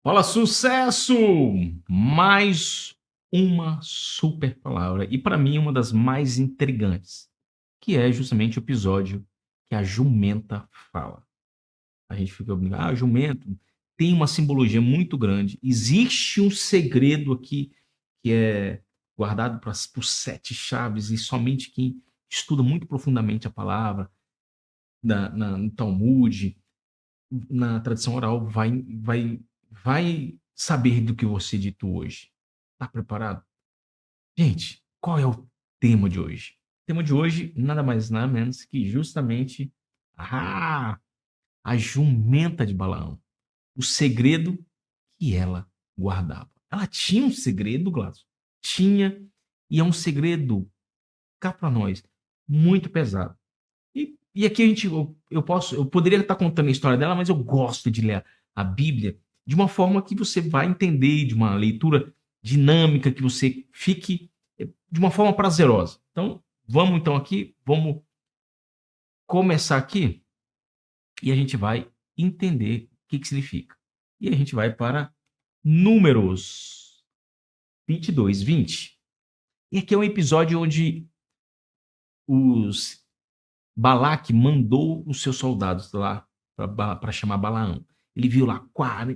Fala, sucesso! Mais uma super palavra e para mim uma das mais intrigantes, que é justamente o episódio que a jumenta fala. A gente fica obligado, jumento tem uma simbologia muito grande. Existe um segredo aqui que é guardado por 7 chaves e somente quem estuda muito profundamente a palavra, no Talmud, na tradição oral, vai saber do que você dito hoje. Tá preparado? Gente, qual é o tema de hoje? O tema de hoje, nada mais nada menos que justamente ah, a jumenta de Balaão. O segredo que ela guardava. Ela tinha um segredo, Glácio. Tinha, e é um segredo, cá para nós, muito pesado. E aqui eu poderia estar contando a história dela, mas eu gosto de ler a Bíblia de uma forma que você vai entender, de uma leitura dinâmica, que você fique de uma forma prazerosa. Então, vamos começar aqui e a gente vai entender o que significa. E a gente vai para Números 22, 20. E aqui é um episódio onde os Balaque mandou os seus soldados lá para chamar Balaão. Ele viu lá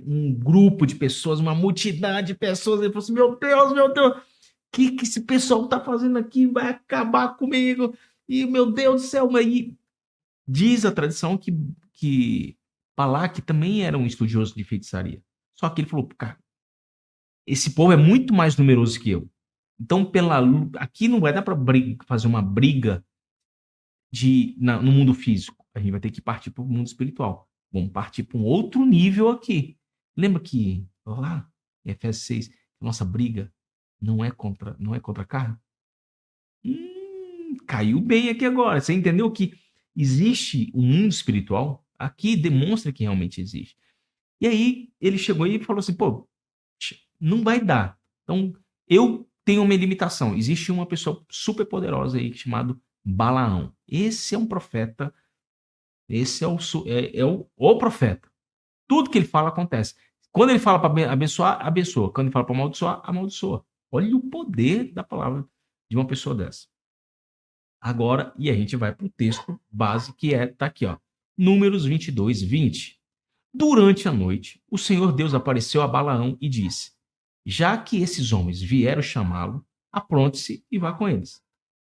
um grupo de pessoas, uma multidão de pessoas. Ele falou assim: meu Deus, o que esse pessoal está fazendo aqui? Vai acabar comigo. E meu Deus do céu. E diz a tradição que Balaque também era um estudioso de feitiçaria. Só que ele falou: cara, esse povo é muito mais numeroso que eu. Então, aqui não vai dar para fazer uma briga no mundo físico. A gente vai ter que partir para o mundo espiritual. Vamos partir para um outro nível aqui. Lembra que lá em Efésios 6, nossa briga não é contra a carne? Caiu bem aqui agora. Você entendeu que existe um mundo espiritual? Aqui demonstra que realmente existe. E aí ele chegou e falou assim: pô, não vai dar. Então eu tenho uma limitação. Existe uma pessoa super poderosa aí chamado Balaão. Esse é um profeta. Esse é o profeta. Tudo que ele fala acontece. Quando ele fala para abençoar, abençoa. Quando ele fala para amaldiçoar, amaldiçoa. Olha o poder da palavra de uma pessoa dessa. Agora, e a gente vai para o texto base que tá aqui, ó. Números 22, 20. Durante a noite, o Senhor Deus apareceu a Balaão e disse: já que esses homens vieram chamá-lo, apronte-se e vá com eles.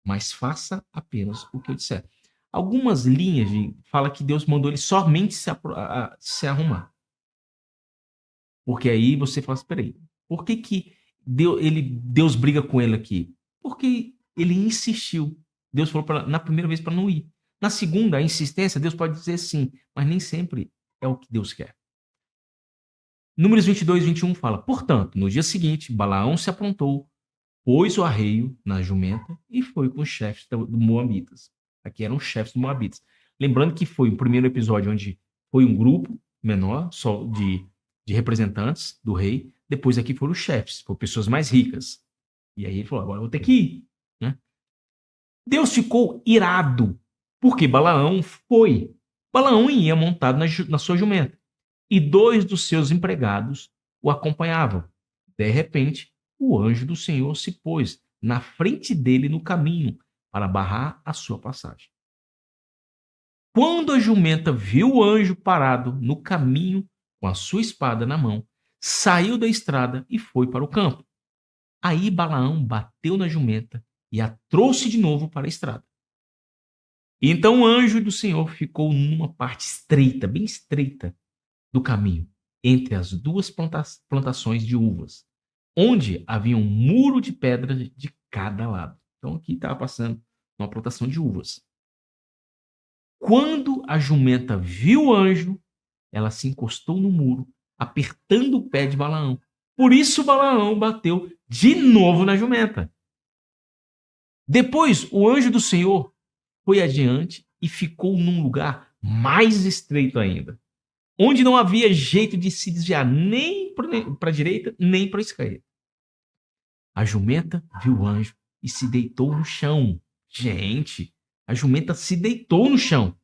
Mas faça apenas o que eu disser. Algumas linhas fala que Deus mandou ele somente se arrumar. Porque aí você fala assim: peraí, por que Deus briga com ele aqui? Porque ele insistiu. Deus falou na primeira vez para não ir. Na segunda, a insistência, Deus pode dizer sim, mas nem sempre é o que Deus quer. Números 22, 21 fala: portanto, no dia seguinte, Balaão se aprontou, pôs o arreio na jumenta e foi com os chefes do Moabitas. Aqui eram os chefes do Moabitas. Lembrando que foi o primeiro episódio onde foi um grupo menor, só de representantes do rei. Depois aqui foram os chefes, foram pessoas mais ricas. E aí ele falou: agora eu vou ter que ir. Né? Deus ficou irado, porque Balaão foi. Balaão ia montado na sua jumenta. E 2 dos seus empregados o acompanhavam. De repente, o anjo do Senhor se pôs na frente dele no caminho para barrar a sua passagem. Quando a jumenta viu o anjo parado no caminho com a sua espada na mão, saiu da estrada e foi para o campo. Aí Balaão bateu na jumenta e a trouxe de novo para a estrada. Então o anjo do Senhor ficou numa parte estreita, bem estreita, do caminho, entre as duas plantações de uvas, onde havia um muro de pedra de cada lado. Então aqui estava passando uma plantação de uvas. Quando a jumenta viu o anjo, ela se encostou no muro, apertando o pé de Balaão. Por isso Balaão bateu de novo na jumenta. Depois, o anjo do Senhor foi adiante e ficou num lugar mais estreito ainda, onde não havia jeito de se desviar nem para a direita, nem para a esquerda. A jumenta viu o anjo e se deitou no chão. Gente, a jumenta se deitou no chão.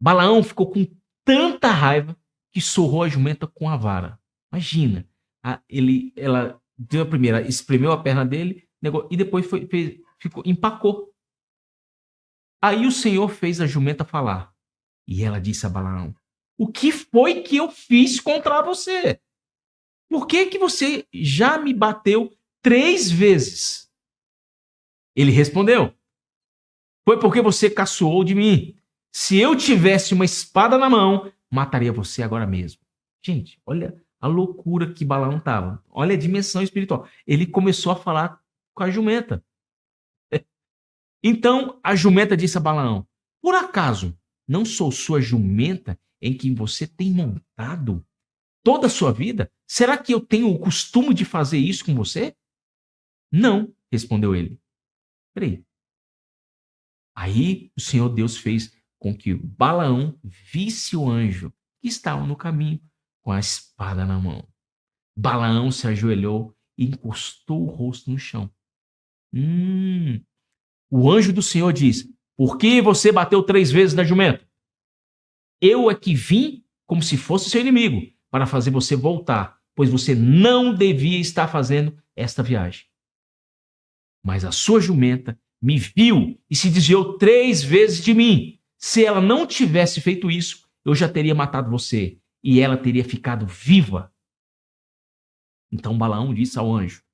Balaão ficou com tanta raiva que sorrou a jumenta com a vara. Imagina, ela deu a primeira, espremeu a perna dele, e depois empacou. Aí o Senhor fez a jumenta falar. E ela disse a Balaão: o que foi que eu fiz contra você? Por que você já me bateu 3 vezes? Ele respondeu: foi porque você caçoou de mim. Se eu tivesse uma espada na mão, mataria você agora mesmo. Gente, olha a loucura que Balaão estava. Olha a dimensão espiritual. Ele começou a falar com a jumenta. Então a jumenta disse a Balaão: por acaso não sou sua jumenta em quem você tem montado toda a sua vida? Será que eu tenho o costume de fazer isso com você? Não, respondeu ele. Peraí. Aí o Senhor Deus fez com que Balaão visse o anjo que estava no caminho com a espada na mão. Balaão se ajoelhou e encostou o rosto no chão. O anjo do Senhor diz: por que você bateu 3 vezes na jumenta? Eu é que vim como se fosse seu inimigo para fazer você voltar, pois você não devia estar fazendo esta viagem. Mas a sua jumenta me viu e se desviou 3 vezes de mim. Se ela não tivesse feito isso, eu já teria matado você e ela teria ficado viva. Então Balaão disse ao anjo: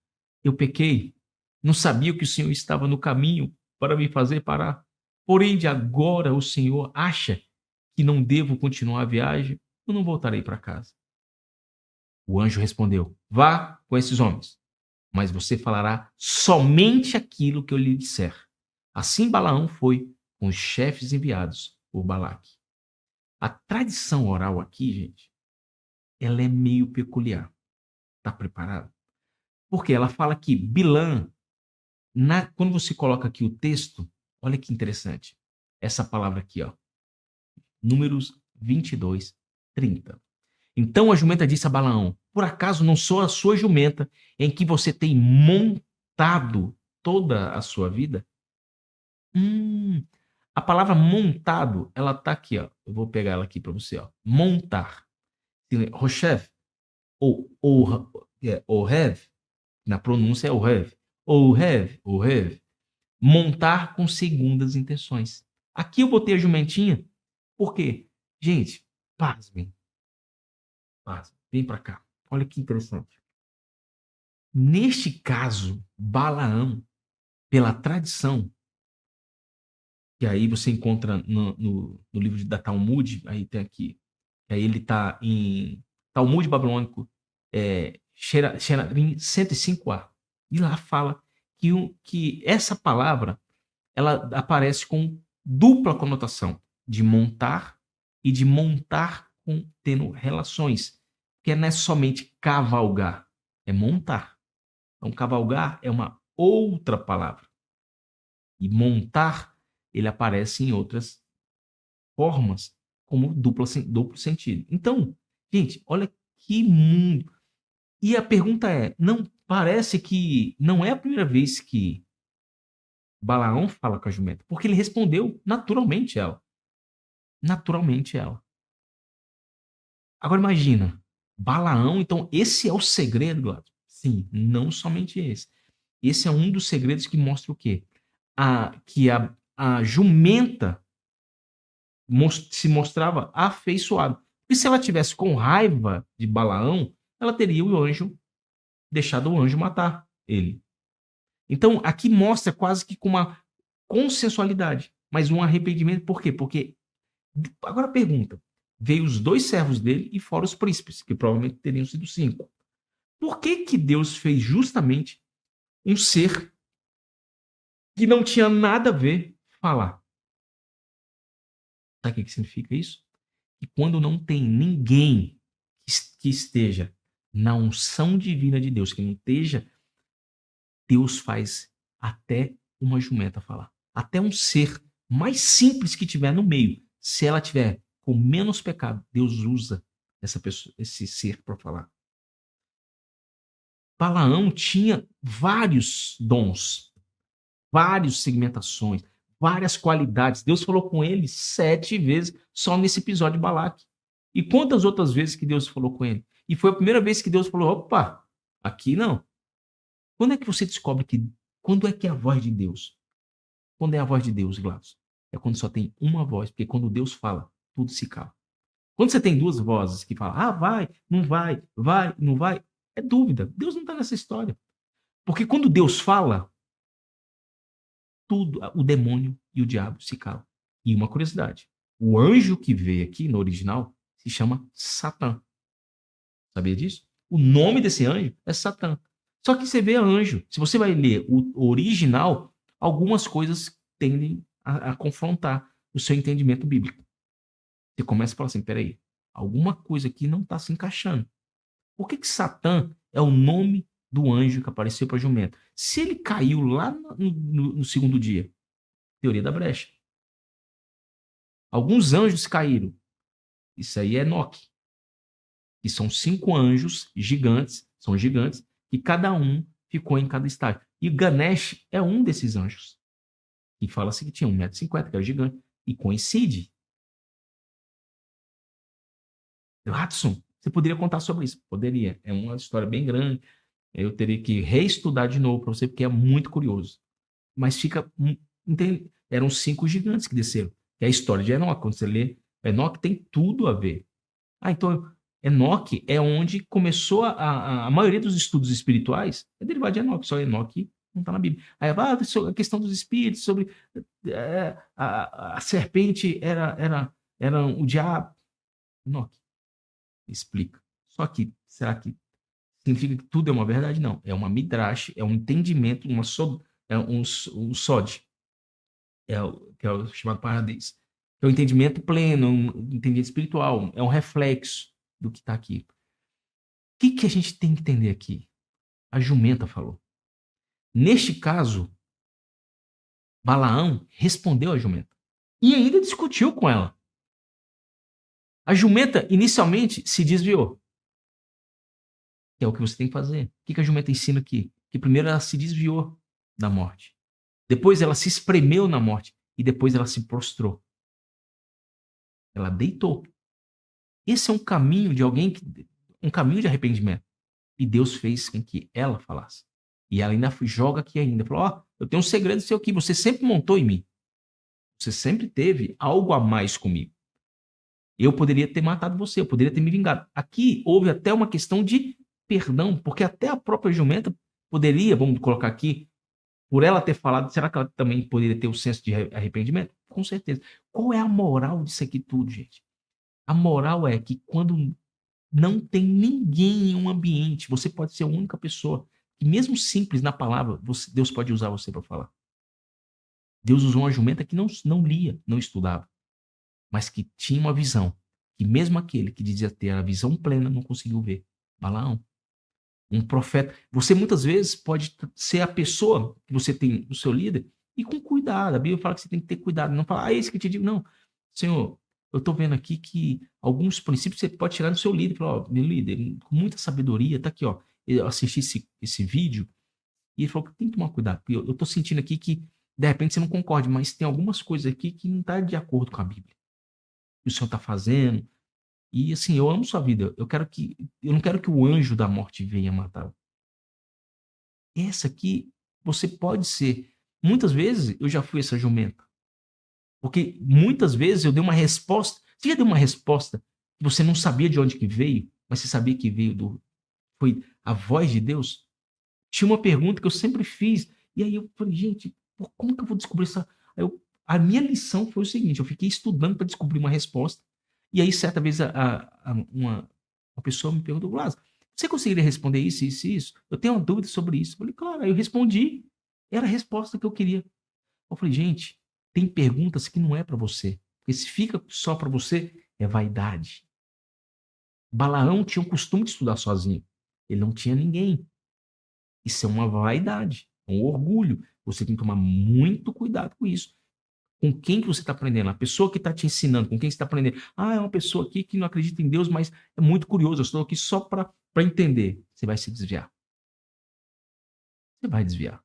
eu pequei, não sabia que o Senhor estava no caminho para me fazer parar. Porém, de agora o Senhor acha que não devo continuar a viagem, eu não voltarei para casa. O anjo respondeu: vá com esses homens, mas você falará somente aquilo que eu lhe disser. Assim Balaão foi com os chefes enviados por Balaque. A tradição oral aqui, gente, ela é meio peculiar. Está preparado? Porque ela fala que Bilã, quando você coloca aqui o texto, olha que interessante. Essa palavra aqui, ó, Números 22, 30. Então a jumenta disse a Balaão: por acaso não sou a sua jumenta em que você tem montado toda a sua vida? A palavra montado, ela tá aqui, ó. Eu vou pegar ela aqui para você, ó. Montar. Roshev, Ohev, na pronúncia é Ohev. Ohev. Montar com segundas intenções. Aqui eu botei a jumentinha, por quê? Gente, pasmem. Vem para cá. Olha que interessante. Neste caso, Balaão, pela tradição, que aí você encontra no livro da Talmud, aí tem aqui, aí ele está em Talmud babilônico, Xeramim 105a, e lá fala que essa palavra ela aparece com dupla conotação, de montar e de montar tendo relações, que não é somente cavalgar, é montar. Então, cavalgar é uma outra palavra. E montar, ele aparece em outras formas, como duplo sentido. Então, gente, olha que mundo. E a pergunta é, não parece que não é a primeira vez que Balaão fala com a jumenta, porque ele respondeu naturalmente ela. Naturalmente ela. Agora imagina, Balaão, então esse é o segredo, Gladys. Sim, não somente esse. Esse é um dos segredos que mostra o quê? Que a jumenta se mostrava afeiçoada. E se ela tivesse com raiva de Balaão, ela teria deixado o anjo matar ele. Então, aqui mostra quase que com uma consensualidade, mas um arrependimento. Por quê? Porque, agora pergunta, veio os 2 servos dele e fora os príncipes, que provavelmente teriam sido 5. Por que Deus fez justamente um ser que não tinha nada a ver falar? Sabe o que significa isso? Que quando não tem ninguém que esteja na unção divina de Deus, que não esteja, Deus faz até uma jumenta falar. Até um ser mais simples que tiver no meio, se ela tiver com menos pecado, Deus usa esse ser para falar. Balaão tinha vários dons, várias segmentações, várias qualidades. Deus falou com ele 7 vezes só nesse episódio de Balaque. E quantas outras vezes que Deus falou com ele? E foi a primeira vez que Deus falou: opa, aqui não. Quando é que você descobre que. Quando é que é a voz de Deus? Quando é a voz de Deus, Gladys? É quando só tem uma voz, porque quando Deus fala, tudo se cala. Quando você tem duas vozes que falam, vai, não vai, é dúvida. Deus não está nessa história. Porque quando Deus fala, tudo, o demônio e o diabo se calam. E uma curiosidade: o anjo que veio aqui no original se chama Satã. Sabia disso? O nome desse anjo é Satã. Só que você vê anjo. Se você vai ler o original, algumas coisas tendem a confrontar o seu entendimento bíblico. Você começa a falar assim: peraí, alguma coisa aqui não está se encaixando. Por que Satã é o nome do anjo que apareceu para jumento? Se ele caiu lá no segundo dia, teoria da brecha. Alguns anjos caíram. Isso aí é Enoque. Que são 5 anjos gigantes, são gigantes, e cada um ficou em cada estágio. E Ganesh é um desses anjos. E fala-se que tinha 1,50 m, que era gigante. E coincide. Watson, você poderia contar sobre isso? Poderia. É uma história bem grande. Eu teria que reestudar de novo para você, porque é muito curioso. Mas fica. Eram 5 gigantes que desceram. É a história de Enoque. Quando você lê, Enoque tem tudo a ver. Então, Enoque é onde começou a maioria dos estudos espirituais, é derivado de Enoque, só Enoque não está na Bíblia. Aí a questão dos espíritos, sobre a serpente era o diabo. Enoque explica. Só que, será que significa que tudo é uma verdade? Não. É uma midrash, é um entendimento, é um sod, que é o chamado paradis. É um entendimento pleno, um entendimento espiritual, é um reflexo do que está aqui. O que a gente tem que entender aqui? A jumenta falou. Neste caso, Balaão respondeu à jumenta e ainda discutiu com ela. A jumenta inicialmente se desviou. Que é o que você tem que fazer. O que a jumenta ensina aqui? Que primeiro ela se desviou da morte. Depois ela se espremeu na morte. E depois ela se prostrou. Ela deitou. Esse é um caminho de alguém um caminho de arrependimento. E Deus fez com que ela falasse. E ela ainda joga aqui ainda. Falou, eu tenho um segredo seu aqui. Você sempre montou em mim. Você sempre teve algo a mais comigo. Eu poderia ter matado você. Eu poderia ter me vingado. Aqui houve até uma questão de perdão. Porque até a própria jumenta poderia, vamos colocar aqui, por ela ter falado, será que ela também poderia ter o senso de arrependimento? Com certeza. Qual é a moral disso aqui tudo, gente? A moral é que quando não tem ninguém em um ambiente, você pode ser a única pessoa. E mesmo simples na palavra, Deus pode usar você para falar. Deus usou uma jumenta que não lia, não estudava, mas que tinha uma visão. E mesmo aquele que dizia ter a visão plena não conseguiu ver. Balaão. Um profeta. Você muitas vezes pode ser a pessoa que você tem, o seu líder, e com cuidado. A Bíblia fala que você tem que ter cuidado. Não fala, esse que te digo. Não. Senhor, eu estou vendo aqui que alguns princípios você pode chegar no seu líder e falar, meu líder, com muita sabedoria, tá aqui, ó. Eu assisti esse vídeo e ele falou que tem que tomar cuidado. Eu estou sentindo aqui que, de repente, você não concorde, mas tem algumas coisas aqui que não está de acordo com a Bíblia. O senhor está fazendo. E assim, eu amo sua vida. Eu não quero que o anjo da morte venha matar. Essa aqui, você pode ser. Muitas vezes eu já fui essa jumenta. Porque muitas vezes eu dei uma resposta. Você já deu uma resposta que você não sabia de onde que veio, mas você sabia que veio foi a voz de Deus? Tinha uma pergunta que eu sempre fiz. E aí eu falei, gente, como que eu vou descobrir essa. A minha lição foi o seguinte: eu fiquei estudando para descobrir uma resposta. E aí, certa vez, uma pessoa me perguntou, Blas, você conseguiria responder isso, isso e isso? Eu tenho uma dúvida sobre isso. Eu falei, claro. Aí eu respondi. Era a resposta que eu queria. Eu falei, gente, tem perguntas que não é para você. Porque se fica só para você, é vaidade. Balaão tinha o costume de estudar sozinho. Ele não tinha ninguém. Isso é uma vaidade, é um orgulho. Você tem que tomar muito cuidado com isso. Com quem que você está aprendendo? A pessoa que está te ensinando, com quem você está aprendendo? É uma pessoa aqui que não acredita em Deus, mas é muito curioso. Eu estou aqui só para entender. Você vai se desviar. Você vai desviar.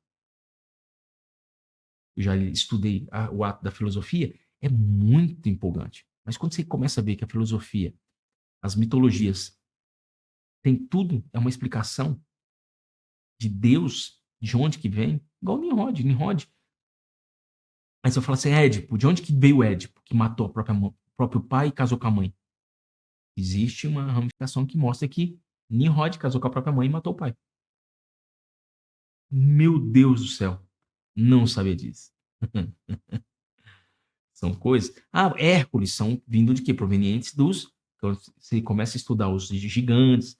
Eu já estudei o ato da filosofia, é muito empolgante. Mas quando você começa a ver que a filosofia, as mitologias, tem tudo, é uma explicação de Deus, de onde que vem, igual Nimrod. Aí você fala assim, Édipo, de onde que veio o Édipo, que matou o próprio pai e casou com a mãe? Existe uma ramificação que mostra que Nimrod casou com a própria mãe e matou o pai. Meu Deus do céu, não sabia disso. São coisas. Hércules são vindo de quê? Provenientes dos. Então, você começa a estudar os gigantes,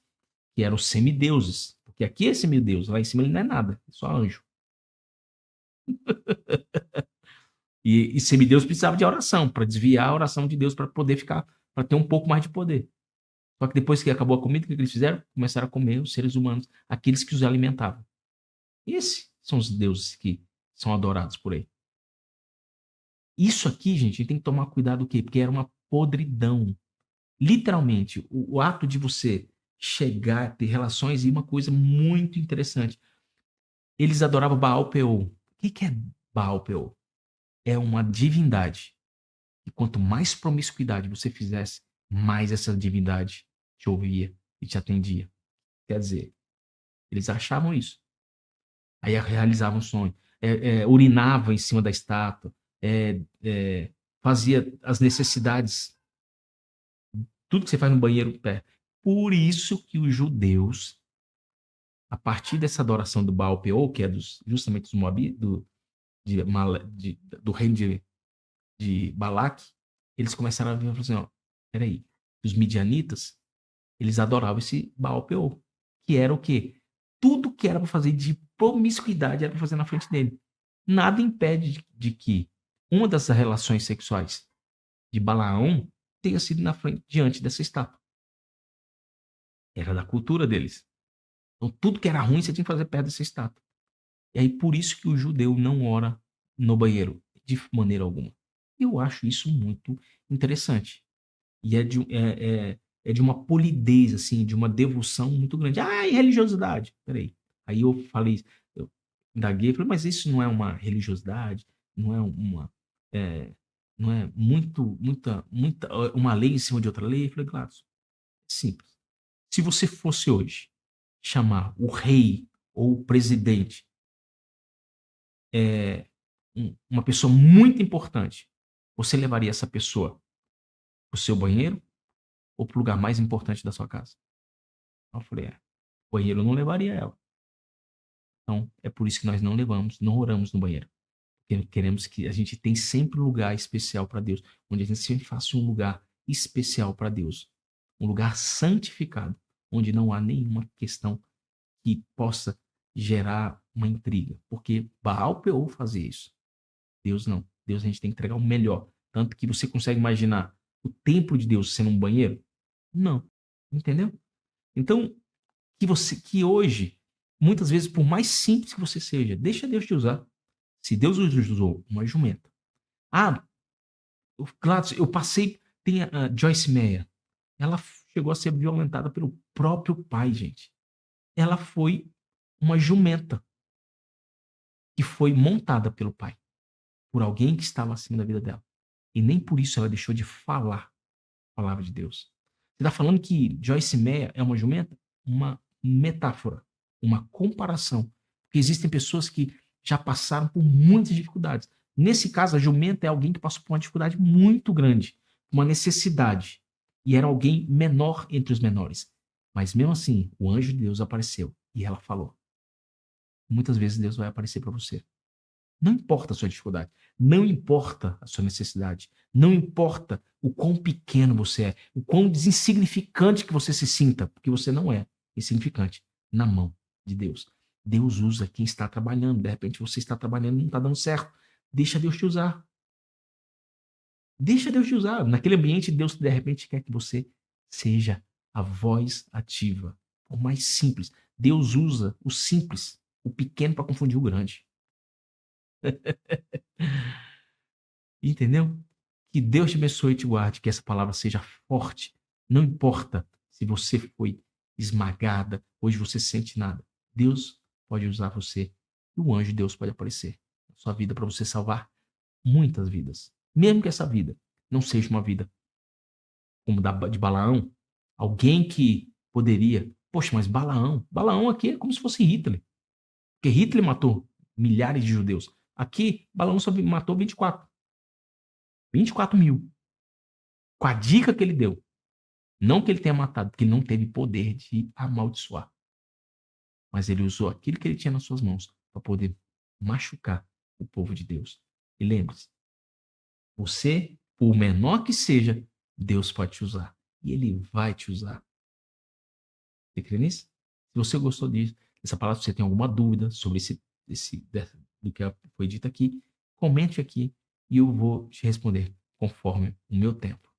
que eram semideuses. Porque aqui é semideus, lá em cima ele não é nada, é só anjo. E semideus precisava de oração, para desviar a oração de Deus, para poder ficar, para ter um pouco mais de poder. Só que depois que acabou a comida, o que eles fizeram? Começaram a comer os seres humanos, aqueles que os alimentavam. Esses são os deuses que são adorados por aí. Isso aqui, gente, a gente tem que tomar cuidado o quê? Porque era uma podridão. Literalmente, o ato de você chegar, ter relações, e uma coisa muito interessante. Eles adoravam Baal Peor. O que é Baal Peor? É uma divindade. E quanto mais promiscuidade você fizesse, mais essa divindade te ouvia e te atendia. Quer dizer, eles achavam isso. Aí realizavam um sonho. Urinava em cima da estátua. Fazia as necessidades. Tudo que você faz no banheiro. Por isso que os judeus, a partir dessa adoração do Baal Peor, que é justamente dos Moabitas, do reino de Balaque, eles começaram a ver e falaram assim, ó, peraí, os midianitas, eles adoravam esse Baal Peor, que era o quê? Tudo que era para fazer de promiscuidade era para fazer na frente dele. Nada impede de que uma das relações sexuais de Balaão tenha sido na frente, diante dessa estátua. Era da cultura deles. Então, tudo que era ruim você tinha que fazer perto dessa estátua. E aí, por isso que o judeu não ora no banheiro, de maneira alguma. Eu acho isso muito interessante. E é de uma polidez, assim, de uma devoção muito grande. E religiosidade. Peraí. Aí eu falei, eu indaguei, falei, mas isso não é uma religiosidade? Não é uma. é, não é uma lei em cima de outra lei? Eu falei, claro, é simples. Se você fosse hoje chamar o rei ou o presidente, uma pessoa muito importante, você levaria essa pessoa para o seu banheiro ou para o lugar mais importante da sua casa? Eu falei, o banheiro eu não levaria ela. Então, é por isso que nós não levamos, não oramos no banheiro. Porque queremos que a gente tenha sempre um lugar especial para Deus, onde a gente sempre faça um lugar especial para Deus. Um lugar santificado, onde não há nenhuma questão que possa gerar uma intriga. Porque Baal Peor fazia isso. Deus não. Deus a gente tem que entregar o melhor. Tanto que você consegue imaginar o templo de Deus sendo um banheiro? Não. Entendeu? Então, que hoje, muitas vezes, por mais simples que você seja, deixa Deus te usar. Se Deus usou uma jumenta. Gladys, eu passei. Tem a Joyce Meyer. Ela chegou a ser violentada pelo próprio pai, gente. Ela foi uma jumenta que foi montada pelo pai, por alguém que estava acima da vida dela. E nem por isso ela deixou de falar a palavra de Deus. Você está falando que Joyce Meyer é uma jumenta? Uma metáfora, uma comparação. Porque existem pessoas que já passaram por muitas dificuldades. Nesse caso, a jumenta é alguém que passou por uma dificuldade muito grande, uma necessidade. E era alguém menor entre os menores. Mas mesmo assim, o anjo de Deus apareceu e ela falou. Muitas vezes Deus vai aparecer para você. Não importa a sua dificuldade, não importa a sua necessidade, não importa o quão pequeno você é, o quão insignificante que você se sinta, porque você não é insignificante na mão de Deus. Deus usa quem está trabalhando. De repente você está trabalhando e não está dando certo. Deixa Deus te usar. Deixa Deus te usar. Naquele ambiente, Deus de repente quer que você seja a voz ativa. O mais simples. Deus usa o simples, o pequeno para confundir o grande. Entendeu? Que Deus te abençoe e te guarde, que essa palavra seja forte. Não importa se você foi esmagada, hoje você sente nada. Deus pode usar você e o anjo de Deus pode aparecer na sua vida para você salvar muitas vidas. Mesmo que essa vida não seja uma vida como da de Balaão, alguém que poderia Poxa, mas Balaão aqui é como se fosse Hitler. Porque Hitler matou milhares de judeus. Aqui, Balaão só matou 24. 24 mil. Com a dica que ele deu. Não que ele tenha matado, porque ele não teve poder de amaldiçoar. Mas ele usou aquilo que ele tinha nas suas mãos para poder machucar o povo de Deus. E lembre-se, você, por menor que seja, Deus pode te usar. E ele vai te usar. Você crê nisso? Se você gostou disso, dessa palavra, se você tem alguma dúvida sobre do que foi dito aqui, comente aqui e eu vou te responder conforme o meu tempo.